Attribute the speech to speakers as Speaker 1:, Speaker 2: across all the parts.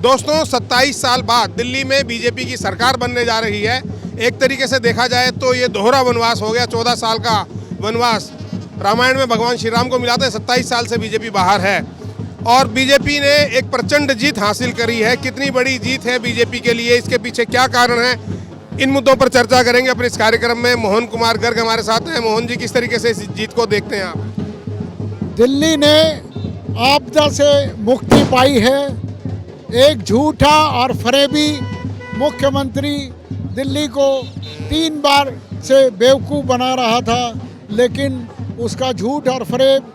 Speaker 1: दोस्तों 27 साल बाद दिल्ली में बीजेपी की सरकार बनने जा रही है। एक तरीके से देखा जाए तो ये दोहरा वनवास हो गया। 14 साल का वनवास रामायण में भगवान श्री राम को मिला था। 27 साल से बीजेपी बाहर है और बीजेपी ने एक प्रचंड जीत हासिल करी है। कितनी बड़ी जीत है बीजेपी के लिए, इसके पीछे क्या कारण है, इन मुद्दों पर चर्चा करेंगे अपने इस कार्यक्रम में। मोहन कुमार गर्ग हमारे साथ हैं। मोहन जी, किस तरीके से इस जीत को देखते हैं आप?
Speaker 2: दिल्ली ने आपदा से मुक्ति पाई है। एक झूठा और फरेबी मुख्यमंत्री दिल्ली को 3 बार से बेवकूफ़ बना रहा था, लेकिन उसका झूठ और फरेब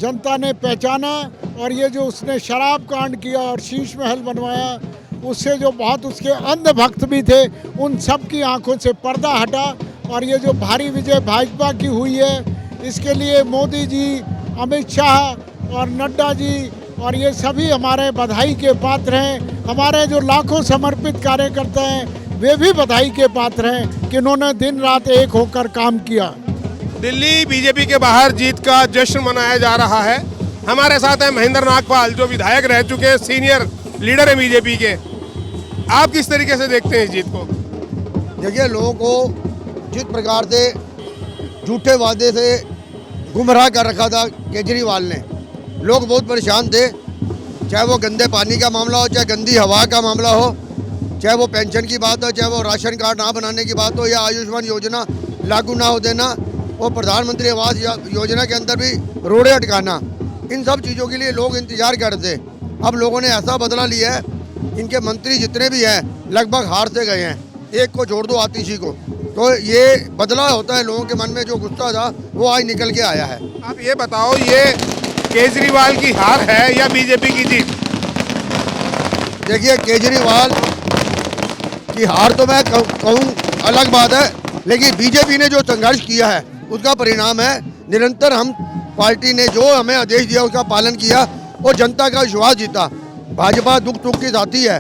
Speaker 2: जनता ने पहचाना। और ये जो उसने शराब कांड किया और शीश महल बनवाया, उससे जो बहुत उसके अंधभक्त भी थे, उन सब की आंखों से पर्दा हटा। और ये जो भारी विजय भाजपा की हुई है, इसके लिए मोदी जी, अमित शाह और नड्डा जी और ये सभी हमारे बधाई के पात्र हैं। हमारे जो लाखों समर्पित कार्यकर्ता हैं, वे भी बधाई के पात्र हैं कि उन्होंने दिन रात एक होकर काम किया।
Speaker 1: दिल्ली बीजेपी के बाहर जीत का जश्न मनाया जा रहा है। हमारे साथ हैं महेंद्र नागपाल, जो विधायक रह चुके हैं, सीनियर लीडर है बीजेपी के। आप किस तरीके से देखते हैं इस जीत को?
Speaker 3: देखिए, लोगों को जिस प्रकार से झूठे वादे से गुमराह कर रखा था केजरीवाल ने, लोग बहुत परेशान थे। चाहे वो गंदे पानी का मामला हो, चाहे गंदी हवा का मामला हो, चाहे वो पेंशन की बात हो, चाहे वो राशन कार्ड ना बनाने की बात हो, या आयुष्मान योजना लागू ना हो देना, और प्रधानमंत्री आवास योजना के अंदर भी रोड़े अटकाना, इन सब चीज़ों के लिए लोग इंतजार कर रहे थे। अब लोगों ने ऐसा बदला लिया है, इनके मंत्री जितने भी हैं लगभग हार से गए हैं। एक को छोड़ दो, आतिशी को। तो ये बदला होता है, लोगों के मन में जो गुस्सा था वो आज निकल के आया है।
Speaker 1: आप ये बताओ, ये केजरीवाल की हार है या बीजेपी की जीत?
Speaker 3: देखिए, केजरीवाल की हार तो मैं कहूँ अलग बात है, लेकिन बीजेपी ने जो संघर्ष किया है उसका परिणाम है। निरंतर हम पार्टी ने जो हमें आदेश दिया उसका पालन किया और जनता का विश्वास जीता। भाजपा दुख सुख की साथी है,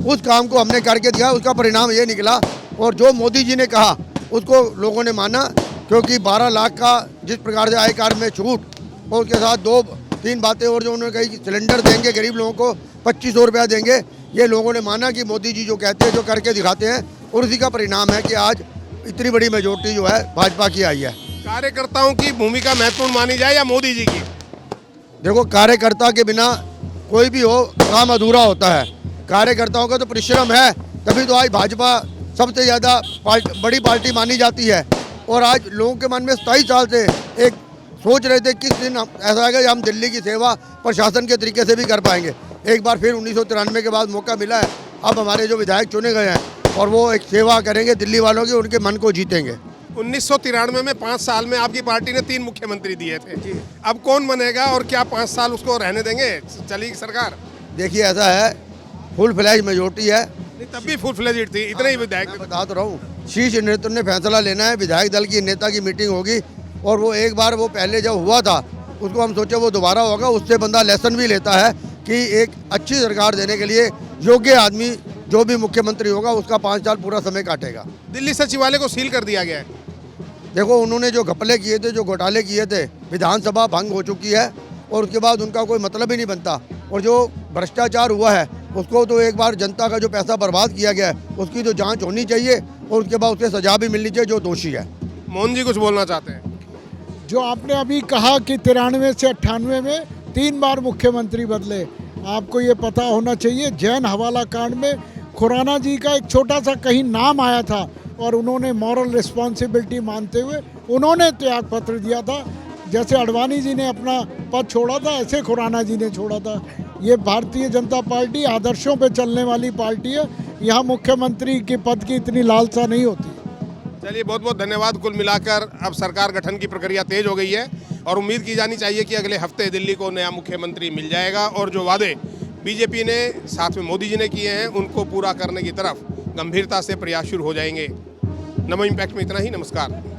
Speaker 3: उस काम को हमने करके दिया, उसका परिणाम ये निकला। और जो मोदी जी ने कहा उसको लोगों ने माना, क्योंकि 12 लाख का जिस प्रकार से आय कर में छूट, और उसके साथ 2-3 बातें और जो उन्होंने कही कि सिलेंडर देंगे गरीब लोगों को, 2500 रुपया देंगे, ये लोगों ने माना कि मोदी जी जो कहते हैं, जो करके दिखाते हैं। और उसी का परिणाम है कि आज इतनी बड़ी मेजोरिटी जो है भाजपा की आई है।
Speaker 1: कार्यकर्ताओं की भूमिका महत्वपूर्ण मानी जाए या मोदी जी की?
Speaker 3: देखो, कार्यकर्ता के बिना कोई भी हो काम अधूरा होता है। कार्यकर्ताओं का तो परिश्रम है, तभी तो आज भाजपा सबसे ज़्यादा बड़ी पार्टी मानी जाती है। और आज लोगों के मन में 27 साल से एक सोच रहे थे किस दिन ऐसा आएगा कि हम दिल्ली की सेवा प्रशासन के तरीके से भी कर पाएंगे। एक बार फिर 1993 के बाद मौका मिला है। अब हमारे जो विधायक चुने गए हैं और वो एक सेवा करेंगे दिल्ली वालों की, उनके मन को जीतेंगे।
Speaker 1: 1993 में 5 साल में आपकी पार्टी ने 3 मुख्यमंत्री दिए थे। अब कौन बनेगा और क्या 5 साल उसको रहने देंगे, चलेगी सरकार?
Speaker 3: देखिए, ऐसा है, फुल फ्लैश मेजोरिटी है।
Speaker 1: तब भी फुल फ्लेजेड थी, इतने ही विधायक।
Speaker 3: मैं बता तो रहा हूँ, शीर्ष नेतृत्व ने फैसला लेना है। विधायक दल की नेता की मीटिंग होगी, और वो एक बार वो पहले जब हुआ था उसको हम सोचे वो दोबारा होगा। उससे बंदा लेसन भी लेता है कि एक अच्छी सरकार देने के लिए योग्य आदमी जो भी मुख्यमंत्री होगा उसका 5 साल पूरा समय काटेगा।
Speaker 1: दिल्ली सचिवालय को सील कर दिया गया है।
Speaker 3: देखो, उन्होंने जो घपले किए थे, जो घोटाले किए थे, विधानसभा भंग हो चुकी है और उसके बाद उनका कोई मतलब ही नहीं बनता। और जो भ्रष्टाचार हुआ है उसको तो एक बार जनता का जो पैसा बर्बाद किया गया है उसकी तो जांच होनी चाहिए, और उसके बाद उसके सजा भी मिलनी चाहिए जो दोषी है।
Speaker 1: मोहन जी कुछ बोलना चाहते हैं?
Speaker 2: जो आपने अभी कहा कि 93 से 98 में 3 बार मुख्यमंत्री बदले, आपको ये पता होना चाहिए, जैन हवाला कांड में खुराना जी का एक छोटा सा कहीं नाम आया था और उन्होंने मॉरल रिस्पॉन्सिबिलिटी मानते हुए उन्होंने त्याग पत्र दिया था। जैसे अडवाणी जी ने अपना पद छोड़ा था, ऐसे खुराना जी ने छोड़ा था। ये भारतीय जनता पार्टी आदर्शों पे चलने वाली पार्टी है। यहाँ मुख्यमंत्री के पद की इतनी लालसा नहीं होती।
Speaker 1: चलिए, बहुत बहुत धन्यवाद। कुल मिलाकर अब सरकार गठन की प्रक्रिया तेज हो गई है और उम्मीद की जानी चाहिए कि अगले हफ्ते दिल्ली को नया मुख्यमंत्री मिल जाएगा और जो वादे बीजेपी ने साथ में मोदी जी ने किए हैं उनको पूरा करने की तरफ गंभीरता से प्रयास शुरू हो जाएंगे। नमो इम्पैक्ट में इतना ही। नमस्कार।